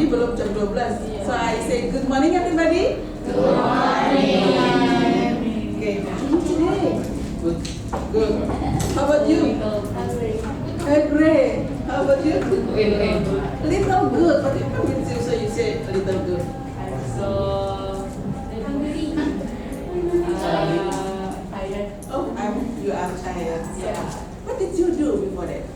belum jam 12. So I say good morning everybody. Good morning. Okay, today. Good. How about you? Great. How about you? Little good. What do you mean? So you say little good. Oh, you are tired. Yeah. What did you do before that?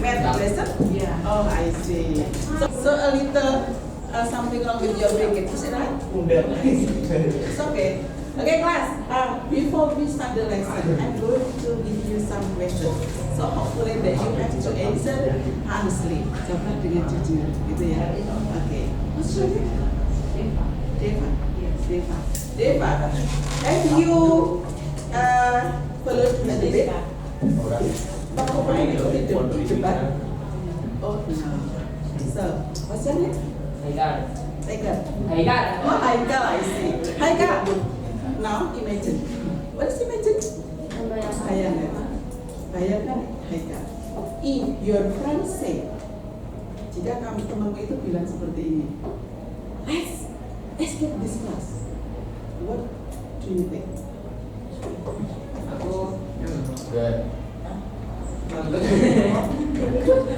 Math lesson? Yeah. Oh, I see. So a little something wrong with your brain, is it right? It's okay. Okay, class. Before we start the lesson, I'm going to give you some questions. So hopefully that you have to answer honestly. Jawab dengan jujur, gitu ya. Okay. What's your name? Deva. Yes, Deva. Deva. Have you followed the debate? Oh no. So, what's your name? Haikal. Oh, Haikal, I see. Haikal. Now imagine. What is imagine? Bayangkan Haikal. If your friend say, jika temanmu itu bilang seperti ini, let's get this class. What do you think?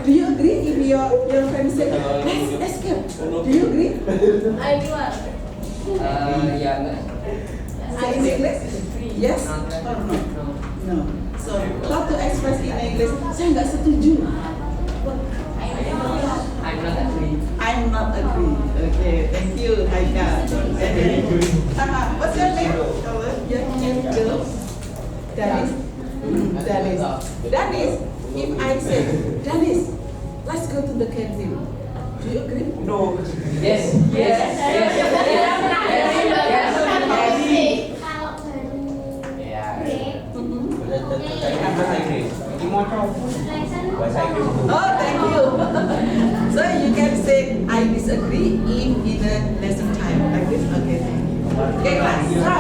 Do you agree if your friend say, let's escape? Do you agree? I keluar. Say in English? Yes or no? No. So, how to express in English? Saya nggak setuju. I'm not agree. Okay, thank you, Haikal. What's your name? Your name girl? Danis. Danis. If I say, Danis, let's go to the canteen. Do you agree? No. Yes. Oh, thank you. So you can say I disagree in the lesson time like this. Okay, thank you. Okay, class. So,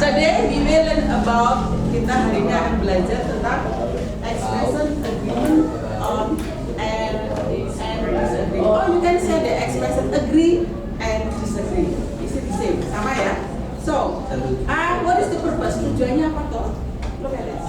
today we will learn about kita hari ini akan belajar tentang expression agreement on and disagree. Oh, you can say the expression agree and disagree. Is it the same? Sama ya. So, what is the purpose? Tujuannya apa toh? Look at this.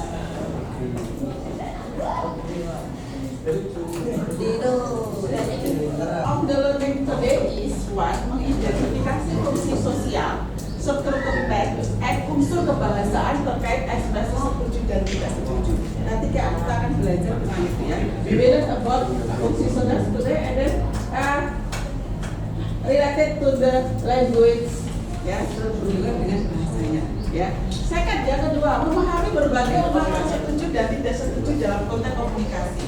Of the learning today is one, mengidentifikasi fungsi sosial, struktur konteks, unsur kebahasaan terkait ekspresi setuju dan tidak setuju. Nanti kita akan belajar tentang itu ya. We will learn about fungsi sosial today and then related to the language, ya, berhubungan dengan bahasanya. Ya. Second, yang kedua, memahami berbagai makna setuju dan tidak setuju dalam konteks komunikasi.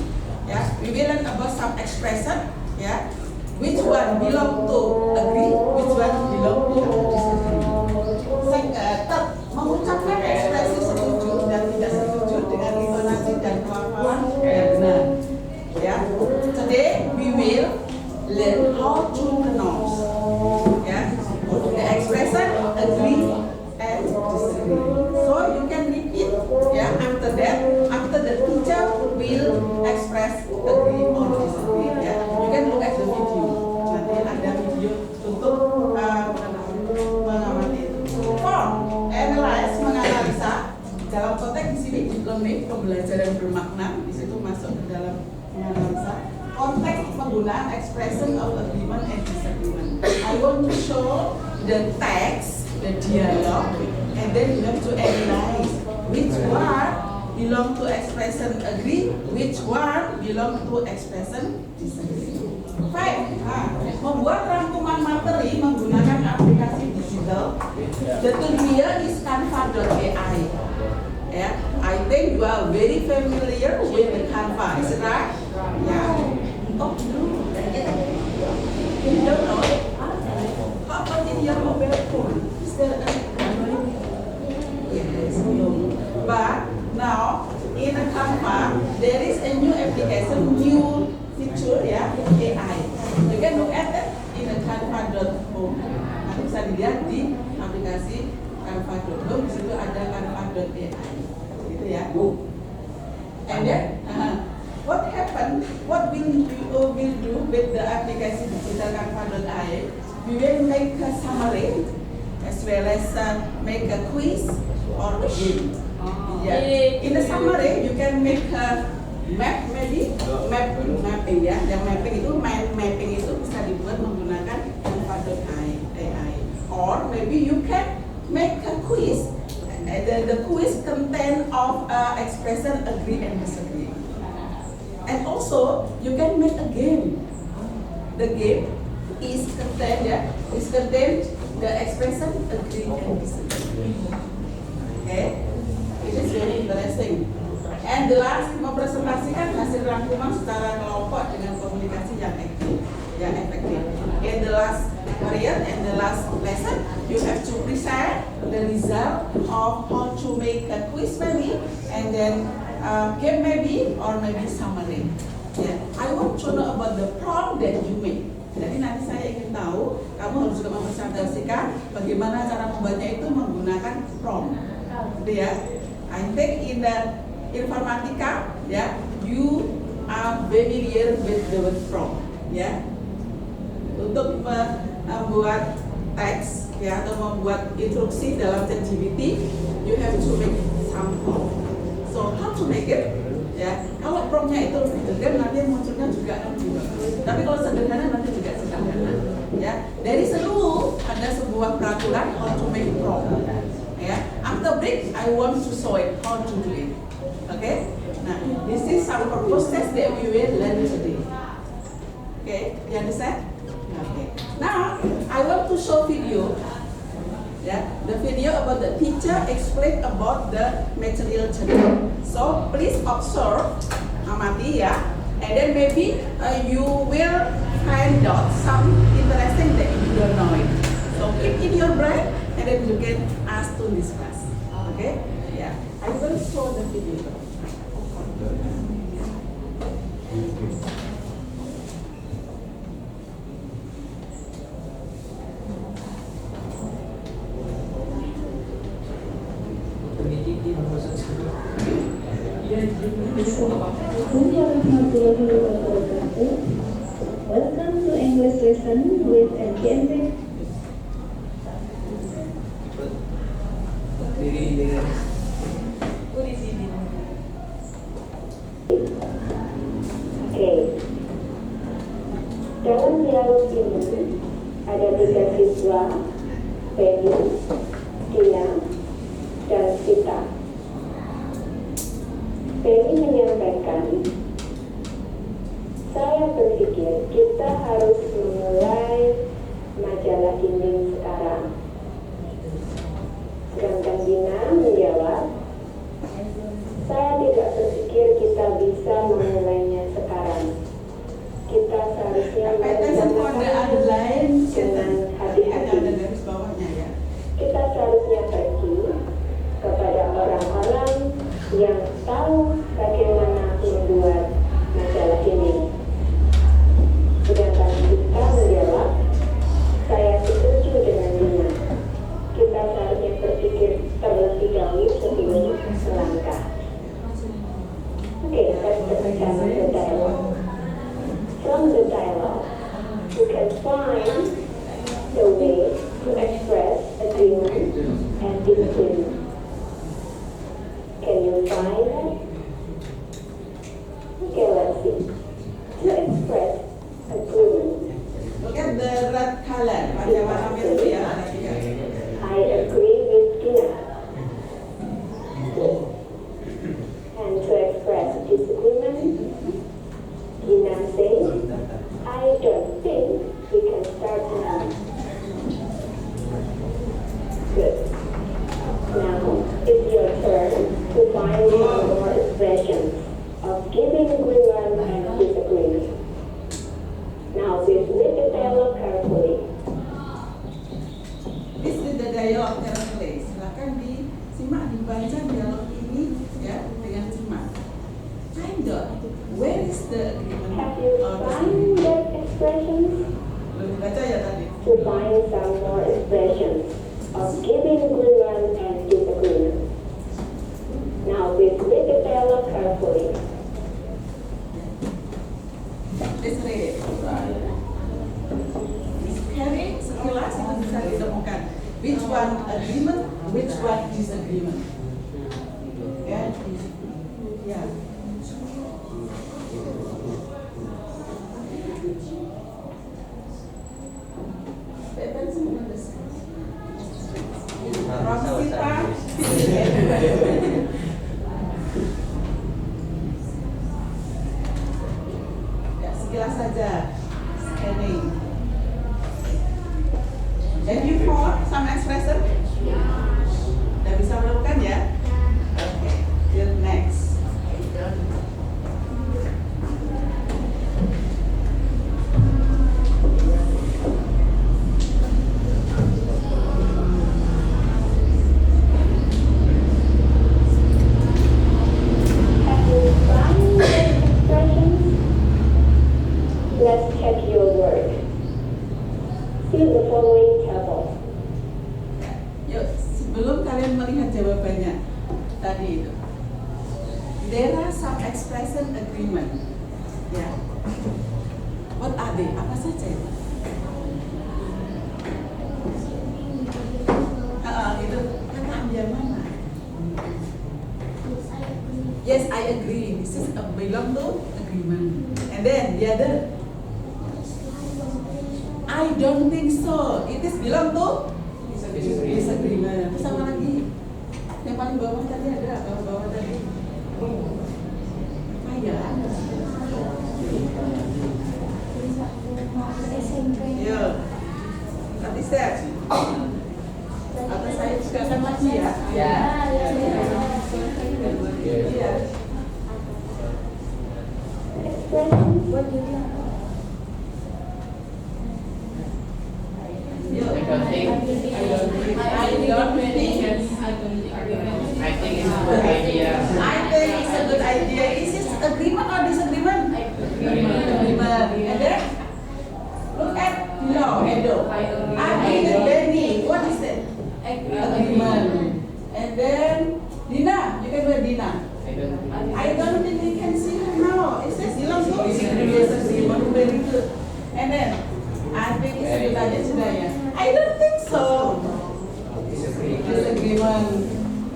Ya, we will learn about some expression, ya, which one belong to agree, which one belong to disagree. Third, mengucapkan ekspresi setuju dan tidak setuju dengan intonasi dan pelafalan yang benar. Ya, today we will learn how to pronounce. Ya, the expression agree and disagree. So you can repeat. Ya, after that, after the teacher will express agree or disagree. Ya, you can look at the video. Nanti ada video untuk mengamati itu. Four, analyze, menganalisa. Dalam konteks di sini learning, pembelajaran bermakna. Di situ masuk ke dalam menganalisa. Konteks penggunaan expression of agreement and disagreement. I want to show the text, the dialogue, and then you have to analyze which one belong to expression agree, which one belong to expression disagree. Five, membuat rangkuman materi menggunakan aplikasi digital. The tool here is Canva.ai. Yeah, I think you are very familiar with the Canva, is it right? Yeah. Oh, no. You don't know? How about in your mobile phone? Is there a Canva? Yes, no. But now, in a Canva, there is a new application, new feature, ya, AI. You can look at it in a Canva.com. Nanti bisa dilihat di aplikasi Canva. Canva.ai, gitu ya. And then, what happen? What will do with the application Digital Canva.ai? We will make a summary as well as make a quiz or a game. Yeah. In the summary, you can make a map, maybe mapping ya. Yang mapping itu bisa dibuat menggunakan Canva.ai. Or maybe you can make a quiz. The quiz contain of expression agree and disagree. And also you can make a game. The game is contain the expression agree and disagree. Okay, it is very interesting. And the last, mempresentasikan hasil rangkuman secara kelompok dengan komunikasi yang efektif. In the last period and the last lesson, you have to present the result of how to make a quiz maybe, and then game maybe, or maybe summary. Yeah. I want to know about the prompt that you make. Jadi nanti saya ingin tahu, kamu harus juga mempresentasikan bagaimana cara membuatnya itu menggunakan prompt. Gitu ya. I think in the informatika, ya, you are familiar with the word prompt, ya. Untuk membuat teks, ya, atau membuat instruksi dalam ChatGPT, you have to make some prompt. So how to make it? Ya, kalau promptnya itu lebih nanti munculnya juga lebih bagus. Tapi kalau sederhana nanti juga sederhana. Ya, dari seluruh ada sebuah peraturan how to make prompt. Ya, after break I want to show it how to do it. Okay? Nah, this is some process that we will learn today. Okay, you understand? Okay. Now I want to show video. Yeah, the video about the teacher explain about the material journal. So please observe, amati ya, and then maybe you will find out some interesting that you don't know it. So keep in your brain, and then you can ask to this class. Okay? Yeah, I will show the video. Welcome to English lesson with NGMP. Oke. Dalam dialog ini ada 3 siswa, Penny, Tina, dan Sita. Penny menyampaikan, saya berpikir kita harus memulai majalah dinding sekarang. Sedangkan Dina menjawab, saya tidak berpikir kita bisa memulainya sekarang. Kita seharusnya merencanakan dengan hati-hati. Kita seharusnya pergi kepada orang-orang yang tahu bagaimana membuat majalah ini. Sedangkan kita menjawab, saya setuju dengan Dina. Kita seharusnya berpikir terlebih dahulu sebelum melangkah. Okay, let's begin the dialogue. From the dialogue, you can find the way to express agreement and disagreement. Can you find it? Okay, let's see. To express agreement. Look at the red color. Pada warna biru ya. I agree with Dina. And to express disagreement, Dina says, I don't think we can start now. Good. Now it's your turn to find some more expressions of giving agreement and disagreement. Now please read the dialogue carefully. This is the dialogue carefully. Silakan disimak, dibaca dialog ini ya dengan simak. Find out where is the agreement. Have you found that expressions? Belum dibaca ya tadi. To find some more expressions of giving agreement and disagreement. carefully. Let's read it. Sekarang sekilas itu bisa ditemukan which one agreement, which one disagreement. Ya, ya. Ya, sekilas saja. Scanning. Have you found some expression? Udah bisa menemukan ya? Oke, till next. Have you found the expressions? Let's check your work. See the following table. Yuk, sebelum kalian melihat jawabannya tadi itu, there are some expression agreement. Ya, what are they? Apa saja itu? Itu kata ambil mana? Yes, I agree. This is a belong to agreement. And then the other, I don't think so. It is belong to disagreement. Terus sama lagi. Yang paling bawah tadi ada, kalau bawah tadi. Ah ya. Yo. What is that? Atau saya silakan lagi ya. Ya. Iya. Expressions. What do you Yo. I don't think it's a good idea. I think it's a good idea. Is it agreement or disagreement? Agreement. And then look at below. Edo. Adi and Benny. What is that? Agreement. And then Dina. You can wear Dina. I don't think we can see her now. It says belong to disagreement. Very good. And then I think it's a good idea sudah ya. I don't think so. Disagreement.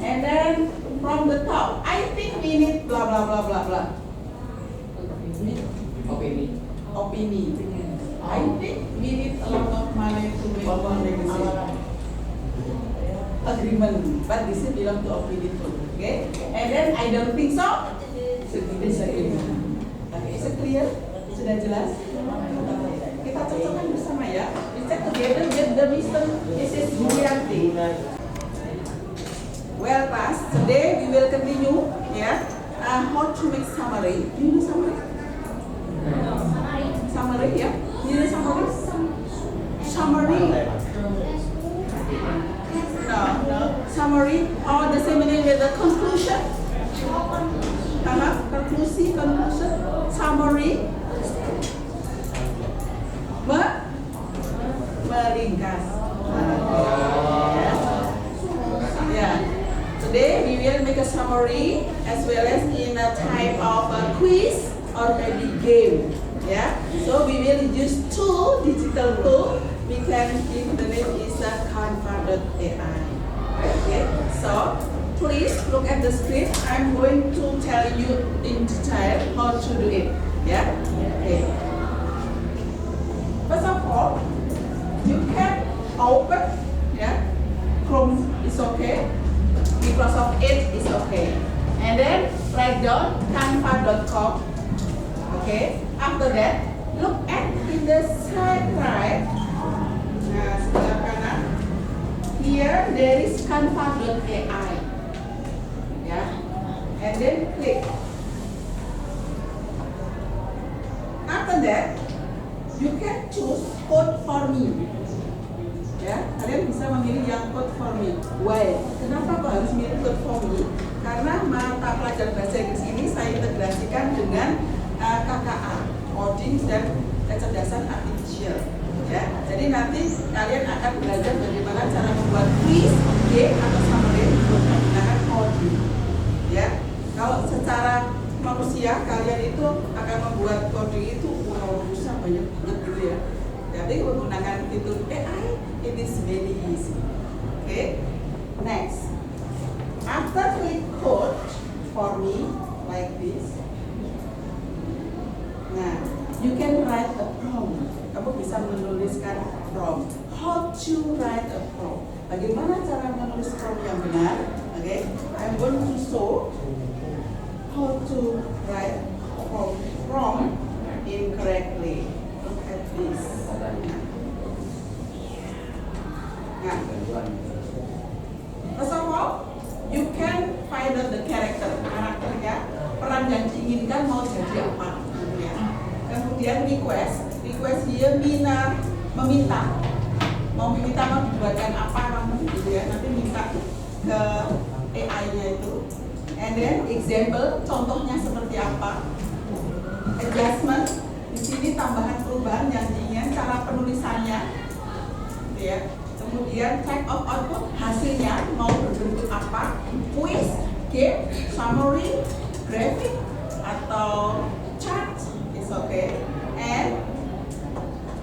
And then from the top, I think we need blah blah blah blah blah. Opini. I think we need a lot of money to make one magazine. Agreement, but this is belong to opini too. Okay? And then I don't think so. Disagreement. Okay, is it clear? Sudah jelas? Kita cocokkan bersama ya. We check together with the Mr. Mrs. Julianti. Well, class, today we will continue, yeah, how to make summary. You know summary? Summary, yeah. You know summary? Summary. No. Summary or the same meaning with the conclusion. Conclusion. Summary. Meringkas. Yeah. Today we will make a summary as well as in a type of a quiz or maybe game. Yeah. So we will use two digital tools. We can give the name is a Canva.ai. Okay. So please look at the screen. I'm going to tell you in detail how to do it. Yeah. Okay. First of all, you can open. Yeah. Chrome is okay. Microsoft Edge is okay. And then write down canva.com. Okay. After that, look at in the side right. Nah, sebelah kanan. Here there is canva.ai. Yeah. And then click. After that, you can choose code for me. Ya, kalian bisa memilih yang code for me. Why? Kenapa kok harus milih code for me? Karena mata pelajaran bahasa Inggris ini saya integrasikan dengan KKA, coding dan kecerdasan artificial. Ya, jadi nanti kalian akan belajar bagaimana cara membuat quiz, game atau summary menggunakan coding. Ya, kalau secara Bagaimana cara menulis from yang benar? Oke, I'm going to show how to write from incorrectly. Look at this. Nah, first of all, you can find out the character, karakternya, peran yang diinginkan mau jadi apa. Ya. Kemudian request dia meminta mau dibuatkan apa kamu gitu ya, nanti minta ke AI-nya itu. And then example, contohnya seperti apa. Adjustment, di sini tambahan perubahan yang diinginkan cara penulisannya, gitu ya. Kemudian type of output, hasilnya mau berbentuk apa, quiz, game, summary, graphic, atau chart, is okay. And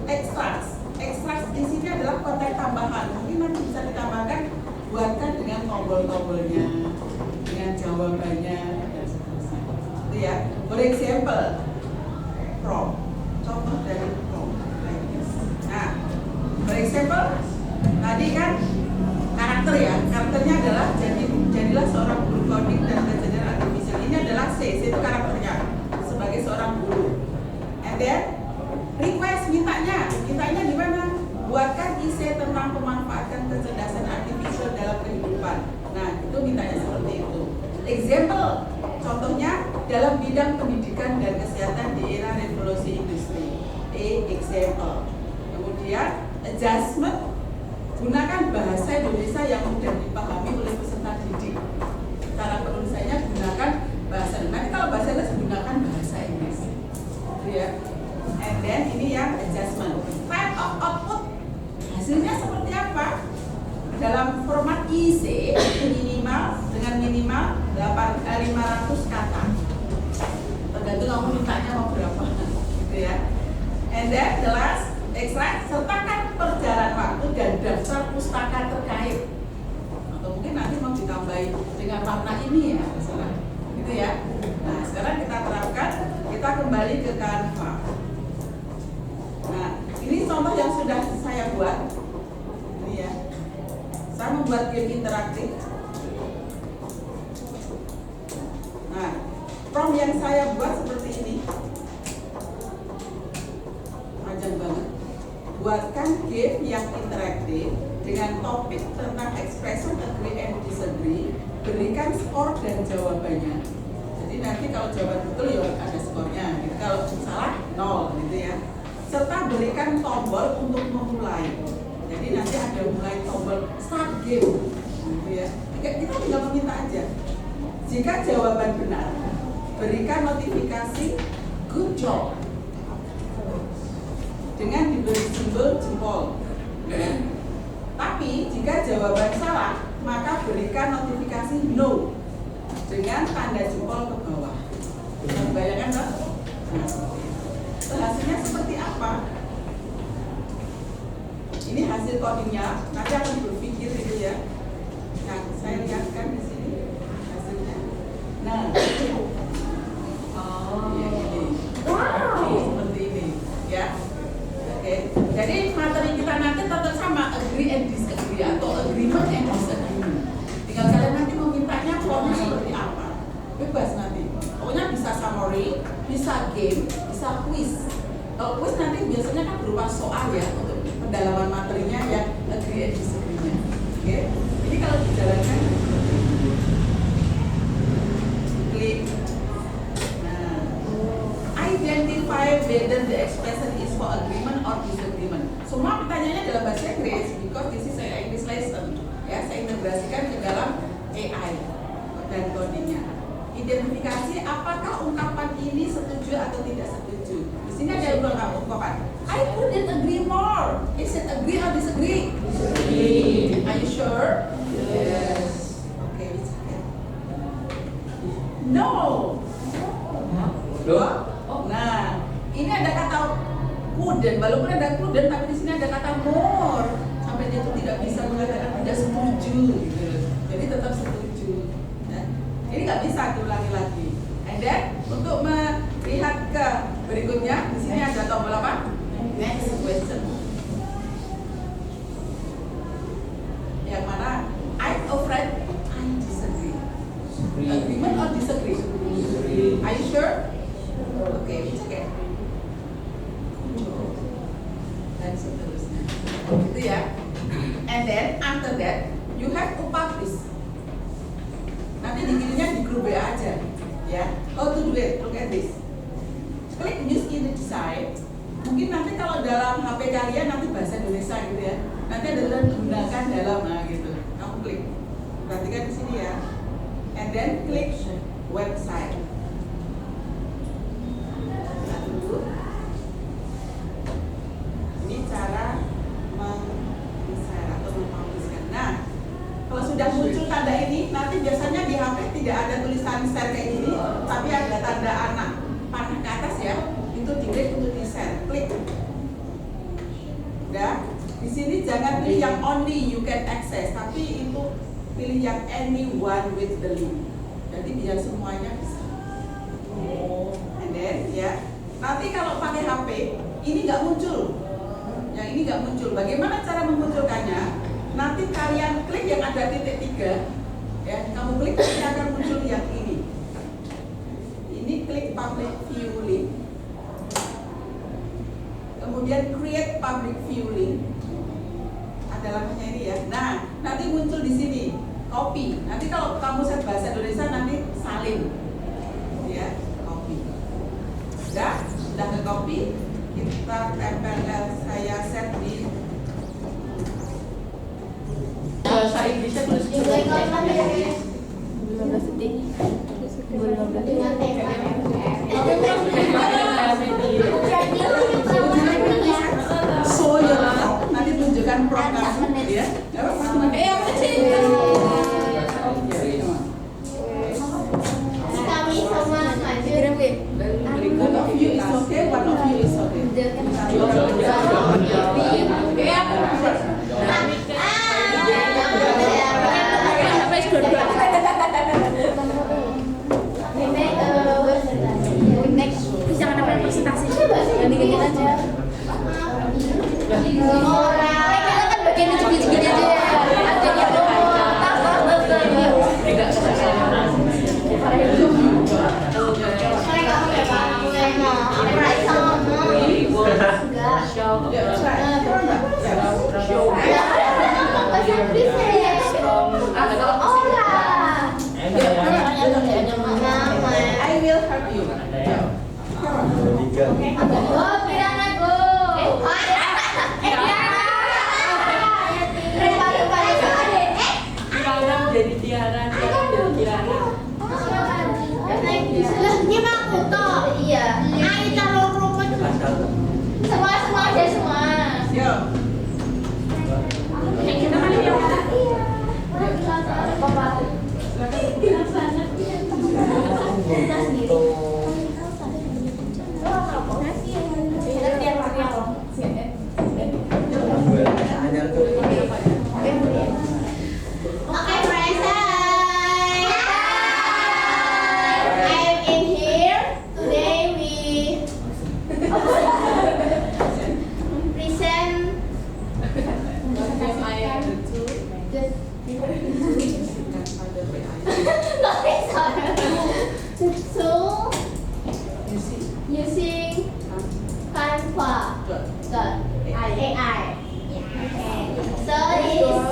extracts di sini adalah konteks tambahan, mungkin nanti bisa ditambahkan, buatkan dengan tombol-tombolnya, dengan jawabannya, dan seterusnya. Itu ya. For example, prompt, contoh dari prompt, like this. Nah, for example, tadi kan karakter ya, karakternya adalah jadilah seorang guru coding dan belajar artificial. Ini adalah C itu karakternya sebagai seorang guru. And then request mintanya di mana? Buatkan isi tentang pemanfaatan kecerdasan artificial dalam kehidupan. Nah, itu mintanya seperti itu. Example, contohnya dalam bidang pendidikan dan kesehatan di era revolusi industri. Example. Kemudian adjustment, gunakan bahasa Indonesia yang mudah dipahami oleh peserta didik. Cara penulisannya gunakan bahasa Indonesia. Nanti kalau bahasa Inggris gunakan bahasa Inggris. Gitu ya. And then ini yang adjustment. Type of output, hasilnya seperti apa? Dalam format IC minimal 500 kata. Tergantung kamu mintanya mau berapa, gitu ya. And then the last extract, sertakan perjalanan waktu dan daftar pustaka terkait. Atau mungkin nanti mau ditambahin dengan warna ini ya, misalnya. Gitu ya. Nah, sekarang kita terapkan, kita kembali ke Canva. Nah, ini contoh yang sudah saya buat. Ini ya. Saya membuat game interaktif. Nah, prompt yang saya buat seperti ini. Panjang banget. Buatkan game yang interaktif dengan topik tentang expression agree and disagree. Berikan skor dan jawabannya. Jadi nanti kalau jawaban betul ya ada skornya. Gitu. Kalau salah 0 gitu ya. Serta berikan tombol untuk memulai. Jadi nanti ada mulai tombol start game, gitu ya. Kita tinggal meminta aja. Jika jawaban benar, berikan notifikasi good job dengan diberi simbol jempol. Tapi jika jawaban salah, maka berikan notifikasi no dengan tanda jempol ke bawah. Bayangkan kan? Hasilnya seperti apa? Ini hasil codingnya, nanti akan berpikir gitu ya. Nah, saya lihatkan di sini hasilnya. Nah, ini. Seperti ini, ya. Oke. Jadi materi kita nanti tetap sama, agree and disagree atau agreement and disagreement. Tinggal kalian nanti memintanya formnya seperti apa. Bebas nanti. Pokoknya bisa summary, bisa game, bisa quiz. Kalau quiz nanti biasanya kan berupa soal ya untuk pendalaman materinya yang agree and disagree-nya. Oke. Jadi kalau dijalankan klik. Nah, identify whether the expression is for agreement or disagreement. Semua pertanyaannya dalam bahasa Inggris because this is an English lesson. Ya, saya integrasikan ke dalam AI dan codingnya. Identifikasi apakah ungkapan ini setuju atau tidak setuju. Di sini ada dua ungkapan. I couldn't agree more. Is it agree or disagree? Disagree. Are you sure? Yes. Okay, it's okay. No. Nah, ini ada kata couldn't. Walaupun ada couldn't, tapi di sini ada kata more. Sampai dia itu tidak bisa mengatakan tidak setuju. Gitu. Jadi tetap setuju. Ini nggak bisa diulangi lagi. And then untuk melihat ke berikutnya, di sini ada tombol apa? Next question. Yang gini-gininya di grup WA aja. Ya, how to do it? Look at this. Klik use in the design. Mungkin nanti kalau dalam HP kalian nanti bahasa Indonesia gitu ya. Nanti ada gunakan dalam gitu. Kamu klik. Perhatikan di sini ya. And then klik website. Ini cara meng-share atau mempublishkan. Nah, kalau sudah muncul tanda ini, nanti biasanya di HP tidak ada tulisan share kayak gini, tapi ada tanda anak panah ke atas ya. Itu diklik untuk di-share. Klik. Udah. Di sini jangan pilih yang only you can access, tapi itu pilih yang anyone with the link. Jadi biar semuanya bisa. And then ya. Nanti kalau pakai HP ini nggak muncul. Yang ini nggak muncul. Bagaimana cara memunculkannya? Nanti kalian klik yang ada titik 3. Ya, kamu klik nanti akan muncul yang ini. Ini klik public view link. Kemudian create public view link. Ada lampunya ini ya. Nah, nanti muncul di sini copy. Nanti kalau kamu set bahasa Indonesia nanti salin. Ya, copy. Sudah ke copy. Kita tempel, saya set di bahasa Inggrisnya tulis so ya, nanti tunjukkan program ya. Kami sama ngajar. One of you is okay, one of you is okay. Bisa kan dapat presentasi? Nanti kita aja. Kita kan bagian itu gini aja. Adanya I will help you. Jadi Tiara, Ini mah aku toh. Iya. Ayo calon rumput. Semua aja semua. Yo. Kita kan yang Okay, friends. I'm in here. Today we present the tool using Canva.ai. So it's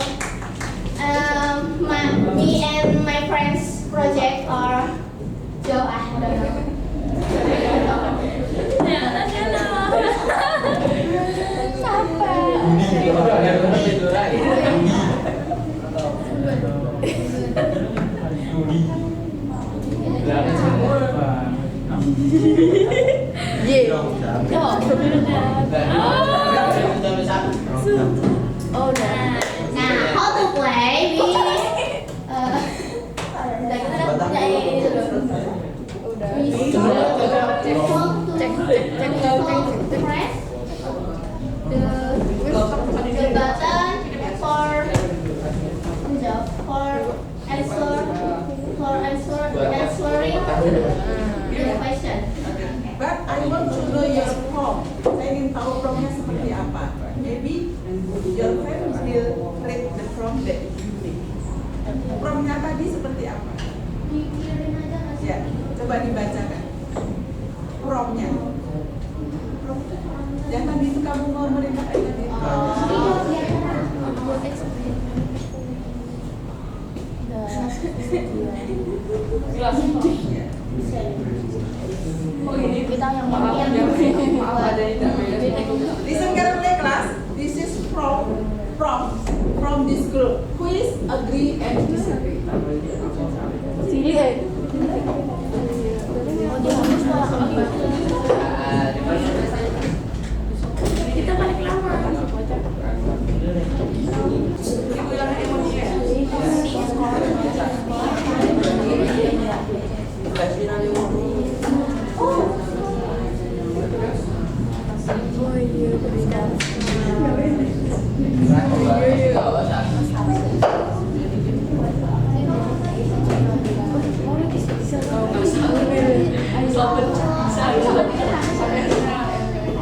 me and my friends project or Joe, I don't know. Nah, how to play? The button answering the question. But I want to know your prompt. Saya ingin tahu promptnya seperti apa. Maybe your friend will read the prompt that you make. Promptnya tadi seperti apa? Ya, coba dibacakan. Promptnya. Jangan itu kamu mau merintahkan itu. Kita yang Listen carefully, class. This is from this group. Who is agree and disagree? kita balik lama.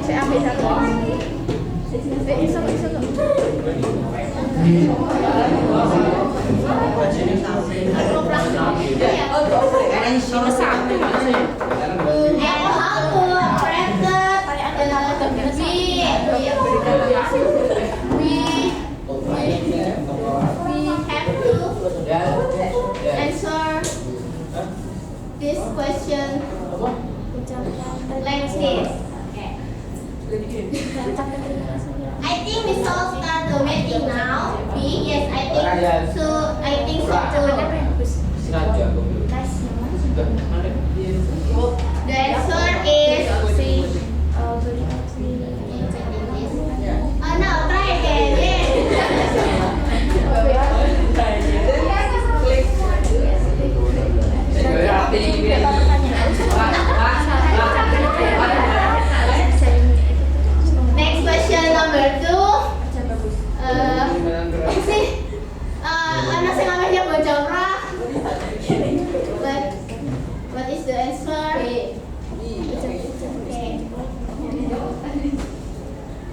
Saya ambil satu. This question like this. Okay. I think we shall start the meeting now. B, yes, I think so. I think so too. The answer is C. No, try again. Next question number 2. Ano sih namanya bojora? What is the answer? Okay.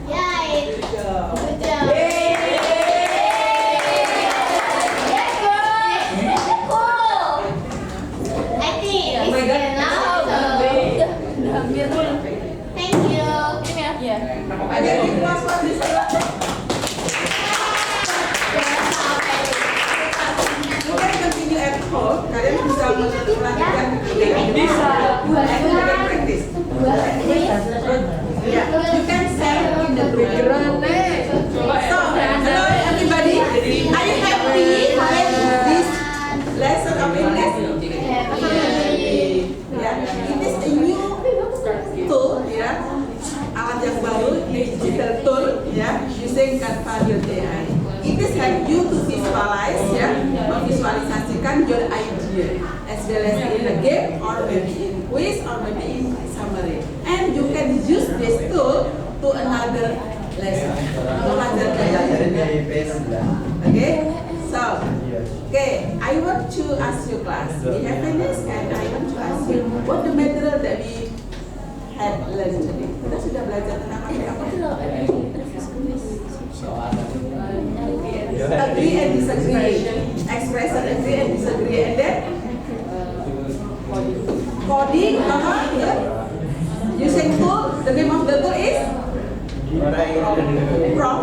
Yay! Good job. Cool. I think it's enough. Thank you. Ada di kelas di sana. You can continue at home. Kalian bisa melanjutkan bisa. Aku juga practice. Yeah, you can send in the group. So, hello everybody. Are you happy with this lesson of English? Yeah, it is a new tool, ya. Alat yang baru, digital tool, ya, using Canva.ai. It is help you to visualize, ya, memvisualisasikan your idea, as well as in a game or maybe in quiz or maybe in summary. And you can use this tool to another lesson, Okay, so, I want to ask you class. We have finished, and I want to ask you what the material that we had learned today. Kita sudah belajar tentang apa? Agree and disagree. Expression agree and disagree, and then coding. Using tool. The name of the tool is from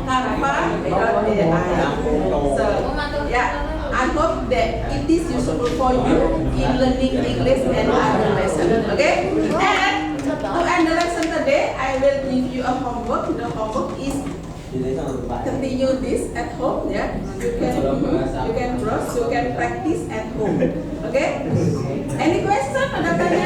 Canva.ai. So, yeah, I hope that it is useful for you in learning English and other lessons. Okay? And to end the lesson today, I will give you a homework. The homework is continue this at home. Yeah, you can browse, you can practice at home. Okay? Any question? Ada tanya?